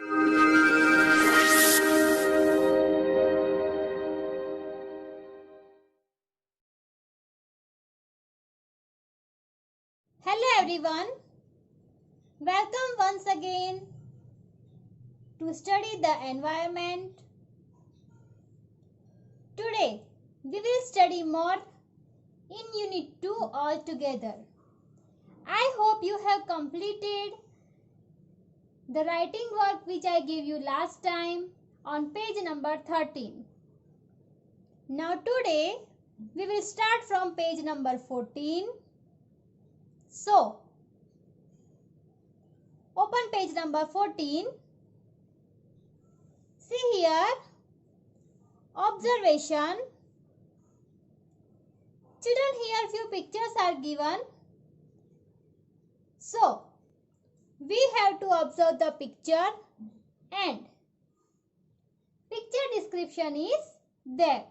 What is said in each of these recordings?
Hello everyone, welcome once again to study the environment. Today we will study more in Unit 2 altogether. I hope you have completed the writing work which I gave you last time on page number 13. Now today we will start from page number 14. So, open page number 14. See here, observation. Children, here few pictures are given. So, we have to observe the picture and picture description is there.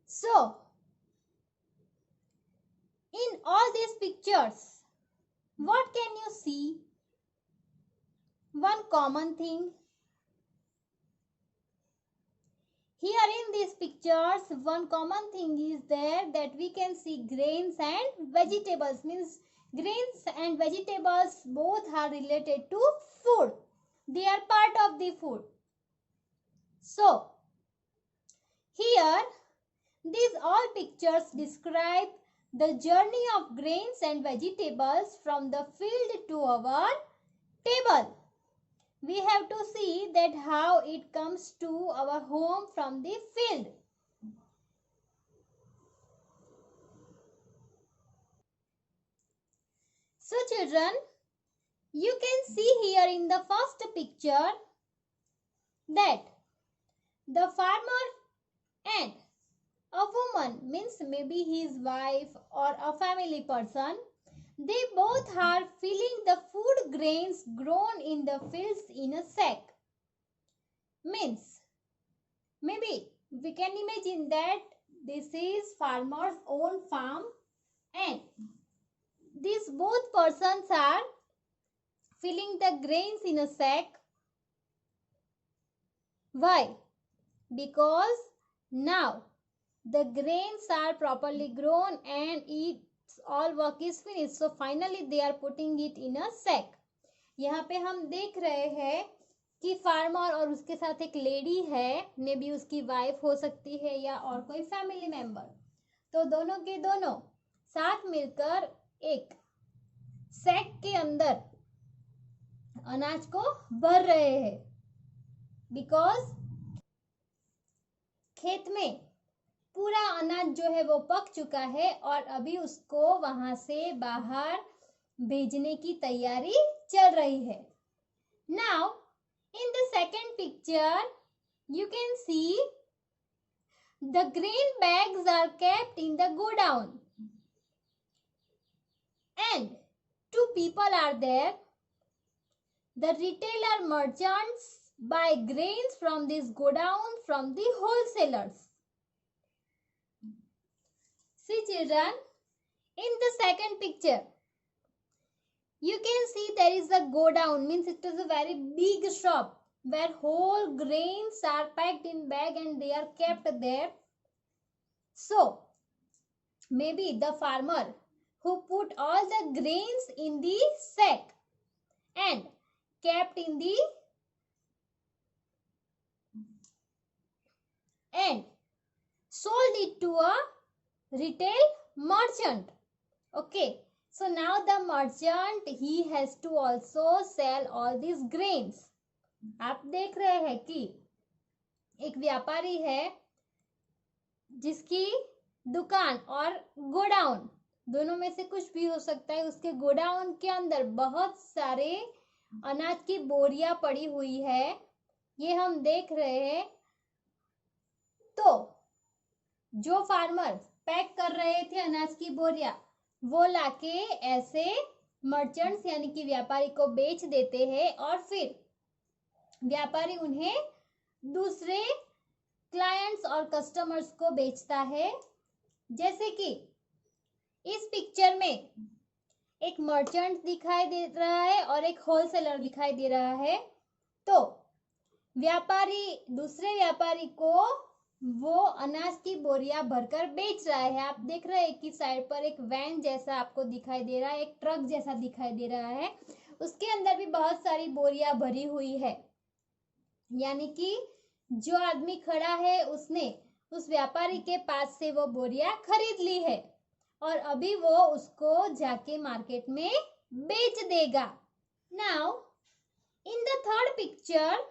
So, in all these pictures, what can you see? One common thing. Here in these pictures, one common thing is there that we can see grains and vegetables. Means grains and vegetables both are related to food. They are part of the food. So, here these all pictures describe the journey of grains and vegetables from the field to our table. We have to see that how it comes to our home from the field. So children, you can see here in the first picture that the farmer and a woman, means maybe his wife or a family person, they both are filling the food grains grown in the fields in a sack. Means maybe we can imagine that this is farmer's own farm and these both persons are filling the grains in a sack. Why? Because now the grains are properly grown and its all work is finished. So finally they are putting it in a sack. यहाँ पे हम देख रहे हैं कि farmer और उसके साथ एक लेडी है, मे बी उसकी वाइफ हो सकती है या और कोई फैमिली मेंबर, तो दोनों के दोनों साथ मिलकर एक सैक के अंदर अनाज को भर रहे हैं। बिकॉज खेत में पूरा अनाज जो है वो पक चुका है और अभी उसको वहां से बाहर भेजने की तैयारी चल रही है। Now in the second picture you can see the grain bags are kept in the godown and two people are there. The retailer merchants buy grains from this godown from the wholesalers. See children, in the second picture you can see there is a godown, means it is a very big shop where whole grains are packed in bag and they are kept there. So maybe the farmer who put all the grains in the sack and kept in the and sold it to a retail merchant. Okay, so now the merchant, he has to also sell all these grains. आप देख रहे हैं कि एक व्यापारी है जिसकी दुकान और गोडाउन, दोनों में से कुछ भी हो सकता है, उसके गोडाउन के अंदर बहुत सारे अनाज की बोरियां पड़ी हुई है, ये हम देख रहे हैं। तो जो फार्मर पैक कर रहे थे अनाज की बोरियां, वो लाके ऐसे मर्चेंट्स यानी कि व्यापारी को बेच देते हैं और फिर व्यापारी उन्हें दूसरे क्लाइंट्स और कस्टमर्स को बेचता है। जैसे कि इस पिक्चर में एक मर्चेंट दिखाई दे रहा है और एक होलसेलर दिखाई दे रहा है। तो व्यापारी दूसरे व्यापारी को वो अनाज की बोरियां भरकर बेच रहा है। आप देख रहे हैं कि साइड पर एक वैन जैसा आपको दिखाई दे रहा है, एक ट्रक जैसा दिखाई दे रहा है, उसके अंदर भी बहुत सारी बोरियां भरी हुई है। यानी कि जो आदमी खड़ा है उसने उस व्यापारी के पास से वो बोरियां खरीद ली है और अभी वो उसको जाके मार्केट में बेच देगा। Now in the third picture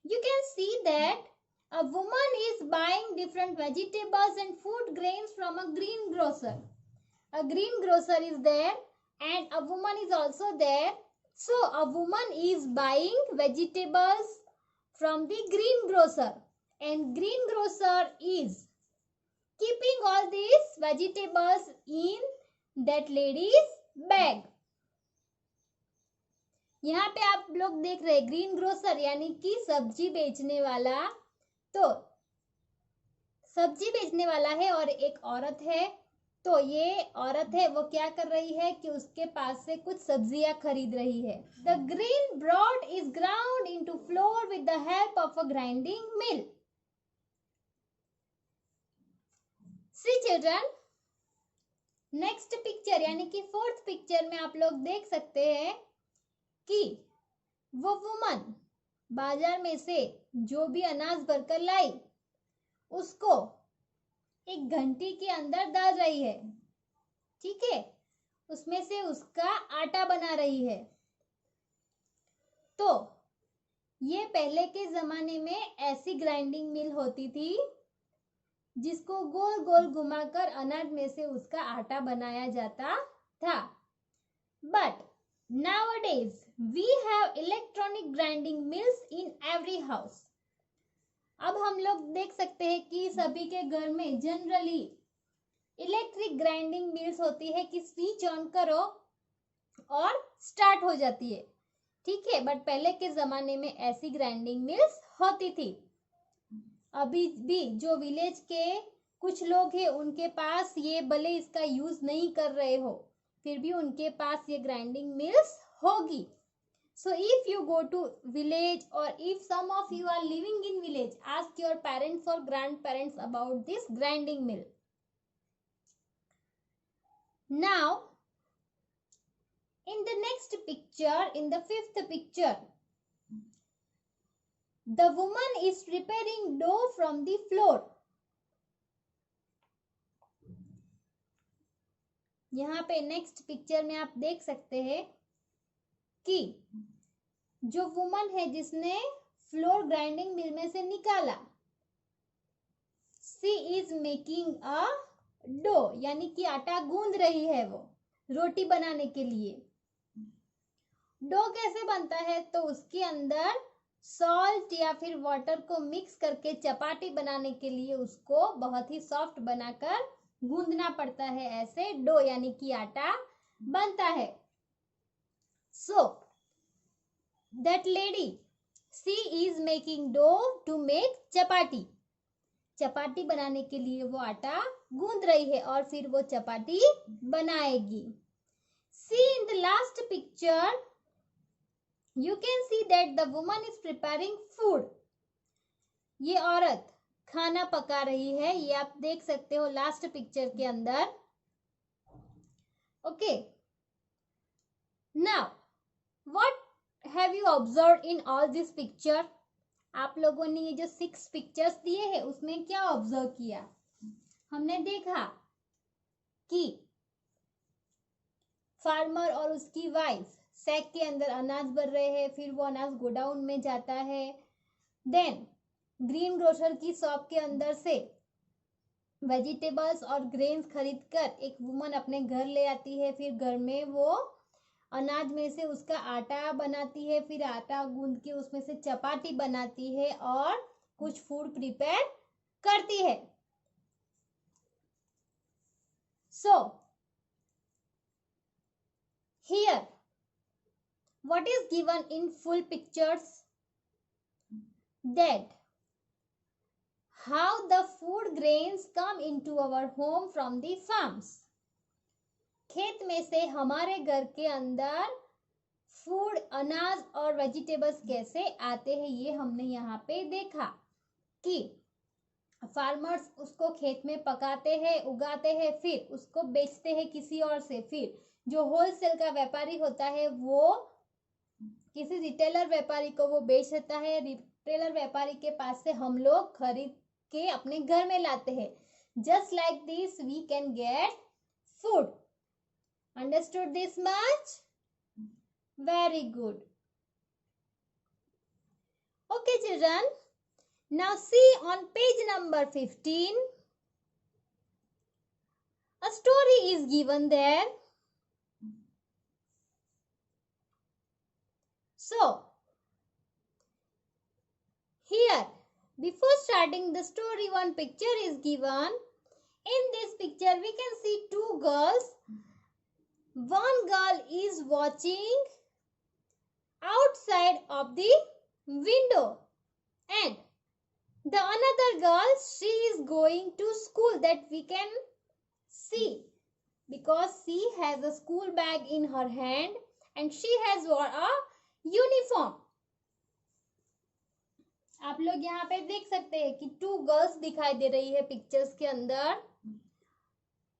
you can see that a woman is buying different vegetables and food grains from a greengrocer. A greengrocer is there and a woman is also there. So a woman is buying vegetables from the greengrocer and greengrocer is keeping all these vegetables in that lady's bag. यहाँ पे आप लोग देख रहे हैं green grocer यानी कि सब्जी बेचने वाला। तो सब्जी बेचने वाला है और एक औरत है। तो ये औरत है वो क्या कर रही है कि उसके पास से कुछ सब्जियां खरीद रही है। The green broad is ground into flour with the help of a grinding mill. See children, next picture यानी कि फोर्थ पिक्चर में आप लोग देख सकते हैं कि वो वुमन बाजार में से जो भी अनाज भरकर लाई उसको एक घंटी के अंदर डाल रही है। ठीक है, उसमें से उसका आटा बना रही है। तो ये पहले के जमाने में ऐसी ग्राइंडिंग मिल होती थी जिसको गोल गोल घुमाकर अनाज में से उसका आटा बनाया जाता था। But nowadays we have electronic grinding mills in every house. अब हम लोग देख सकते हैं कि सभी के घर में जनरली इलेक्ट्रिक ग्राइंडिंग मिल्स होती है कि स्विच ऑन करो और स्टार्ट हो जाती है। ठीक है, बट पहले के जमाने में ऐसी ग्राइंडिंग मिल्स होती थी। अभी भी जो विलेज के कुछ लोग हैं उनके पास ये भले इसका यूज नहीं कर रहे हो फिर भी उनके पास ये ग्राइंडिंग मिल्स होगी। So if you go to village or if some of you are living in village, ask your parents or grandparents about this grinding mill. Now, in the next picture, in the fifth picture, the woman is preparing dough from the floor. यहाँ पे next picture में आप देख सकते हैं कि जो woman है जिसने फ्लोर ग्राइंडिंग मिल में से निकाला, सी इज मेकिंग अ डो यानी कि आटा गूंद रही है वो रोटी बनाने के लिए। डो कैसे बनता है? तो उसके अंदर सॉल्ट या फिर वाटर को मिक्स करके चपाती बनाने के लिए उसको बहुत ही सॉफ्ट बनाकर गूंदना पड़ता है। ऐसे डो यानी कि आटा बनता है। So that lady she is making dough to make chapati. Chapati बनाने के लिए वो आटा गूंद रही है और फिर वो चपाती बनाएगी। See in the last picture you can see that the woman is preparing food. ये औरत खाना पका रही है, ये आप देख सकते हो लास्ट पिक्चर के अंदर। Okay, now what have you observe in all this picture? आप लोगों ने ये जो 6 पिक्चर्स दिए हैं उसमें क्या ऑब्जर्व किया? हमने देखा कि फार्मर और उसकी वाइफ सैक के अंदर अनाज भर रहे हैं, फिर वो अनाज गोडाउन में जाता है। देन ग्रीन ग्रोसर की शॉप के अंदर से वेजिटेबल्स और ग्रेन्स खरीदकर एक वुमन अपने घर ले आती है, फिर घर में वो अनाज में से उसका आटा बनाती है, फिर आटा गूंद के उसमें से चपाती बनाती है और कुछ फूड प्रिपेयर करती है। So here what is given in full pictures? That how the food grains come into our home from the farms. खेत में से हमारे घर के अंदर फूड, अनाज और वेजिटेबल्स कैसे आते हैं, ये हमने यहाँ पे देखा कि फार्मर्स उसको खेत में पकाते हैं, उगाते हैं, फिर उसको बेचते हैं किसी और से, फिर जो होलसेल का व्यापारी होता है वो किसी रिटेलर व्यापारी को वो बेच देता है, रिटेलर व्यापारी के पास से हम लोग खरीद के अपने घर में लाते हैं. Just like this we can get food. Understood this much? Very good. Okay children, now see on page number 15, a story is given there. So here, before starting the story, one picture is given. In this picture we can see two girls. One girl is watching outside of the window and the another girl, she is going to school, that we can see because she has a school bag in her hand and she has wore a uniform. आप लोग यहाँ पे देख सकते हैं कि to girls दिखाई दे रही है पिक्चर्स के अंदर.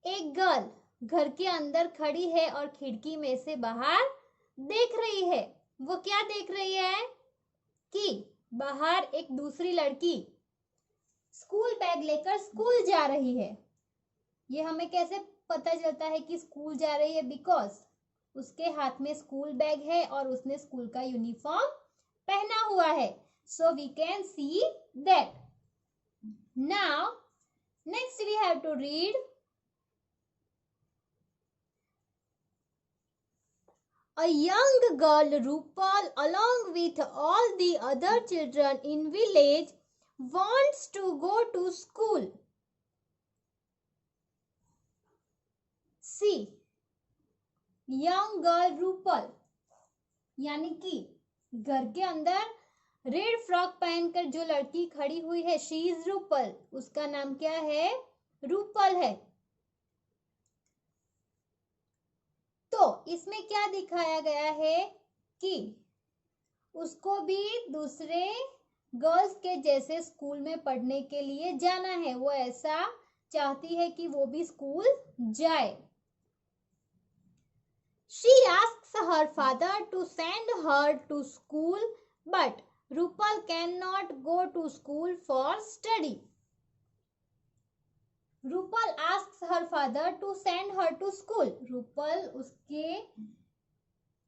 एक गर्ल घर के अंदर खड़ी है और खिड़की में से बाहर देख रही है. वो क्या देख रही है कि बाहर एक दूसरी लड़की स्कूल बैग लेकर स्कूल जा रही है. ये हमें कैसे पता चलता है कि स्कूल जा रही है? बिकॉज उसके हाथ में स्कूल बैग है और उसने स्कूल का यूनिफॉर्म पहना हुआ है. So we can see that. Now next we have to read. A young girl, Rupal, along with all the other children in village, wants to go to school. See, young girl Rupal, यानी कि घर के अंदर red frock पहनकर जो लड़की खड़ी हुई है, शी इज रूपल. उसका नाम क्या है? रूपल है. तो इसमें क्या दिखाया गया है कि उसको भी दूसरे गर्ल्स के जैसे स्कूल में पढ़ने के लिए जाना है. वो ऐसा चाहती है कि वो भी स्कूल जाए. She asks her father to send her to school, but Rupal cannot go to school for study. Rupal asks her father to send her to school. Rupal उसके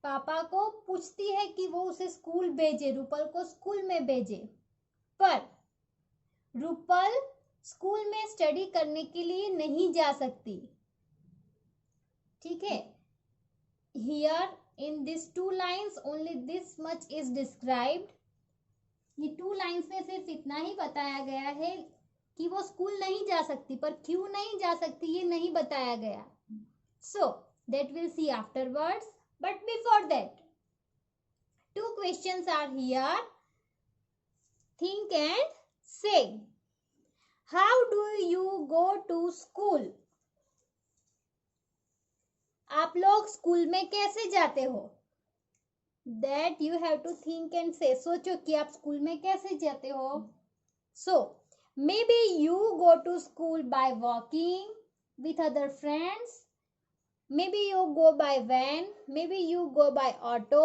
पापा को पूछती है कि वो उसे स्कूल भेजे, रूपल को स्कूल में भेजे. पर रूपल स्कूल में स्टडी करने के लिए नहीं जा सकती. ठीक है. Here in these two lines only this much is described. ये टू लाइन्स में सिर्फ इतना ही बताया गया है कि वो स्कूल नहीं जा सकती, पर क्यों नहीं जा सकती ये नहीं बताया गया. So that we'll see afterwards. But before that, two questions are here. Think and say. How do you go to school? आप लोग स्कूल में कैसे जाते हो? That you have to think and say. सोचो कि आप स्कूल में कैसे जाते हो. So maybe you go to school by walking with other friends. Maybe you go by van. Maybe you go by auto.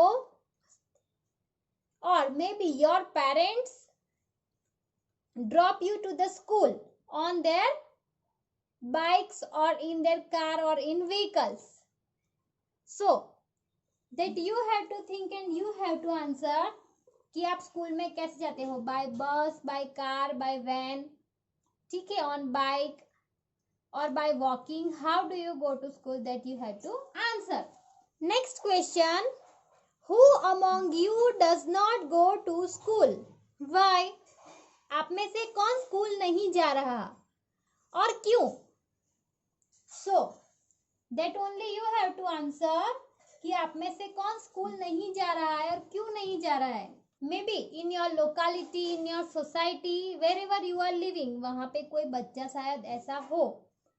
Or maybe your parents drop you to the school on their bikes or in their car or in vehicles. So that you have to think and you have to answer कि आप school में कैसे जाते हो. Bye बस, by car, bye van. ठीक है. On bike और by walking. How do you go to school? That you have to answer. Next question. Who among you does not go to school? Why? आप में से कौन school नहीं जा रहा और क्यों? So that only you have to answer कि आप में से कौन स्कूल नहीं जा रहा है और क्यों नहीं जा रहा है. Maybe in your locality, in your society, wherever you are living, वहां पे कोई बच्चा शायद ऐसा हो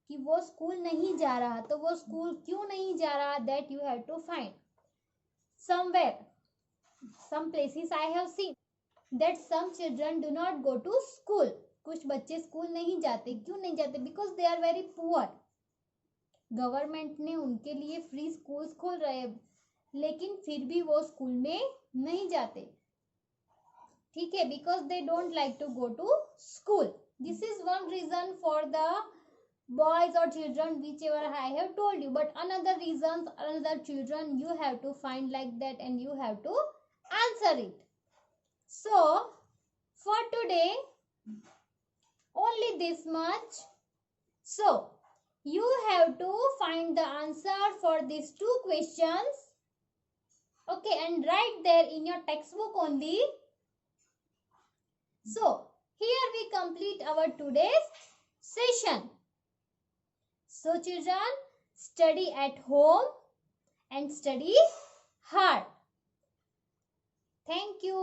कि वो स्कूल नहीं जा रहा, तो वो स्कूल क्यों नहीं जा रहा, that you have to find. Somewhere, some places I have seen that some children do not go to school. कुछ बच्चे स्कूल नहीं जाते. क्यों नहीं जाते? Because they are very poor. Government ने उनके लिए फ्री स्कूल्स खोल रहे हैं, लेकिन फिर भी वो स्कूल में नहीं जाते. ठीक है, because they don't like to go to school. This is one reason for the boys or children whichever I have told you, but another reasons, another children you have to find like that and you have to answer it. So for today only this much. So you have to find the answer for these two questions, okay, and write there in your textbook only. So here we complete our today's session. So children, study at home and study hard. Thank you.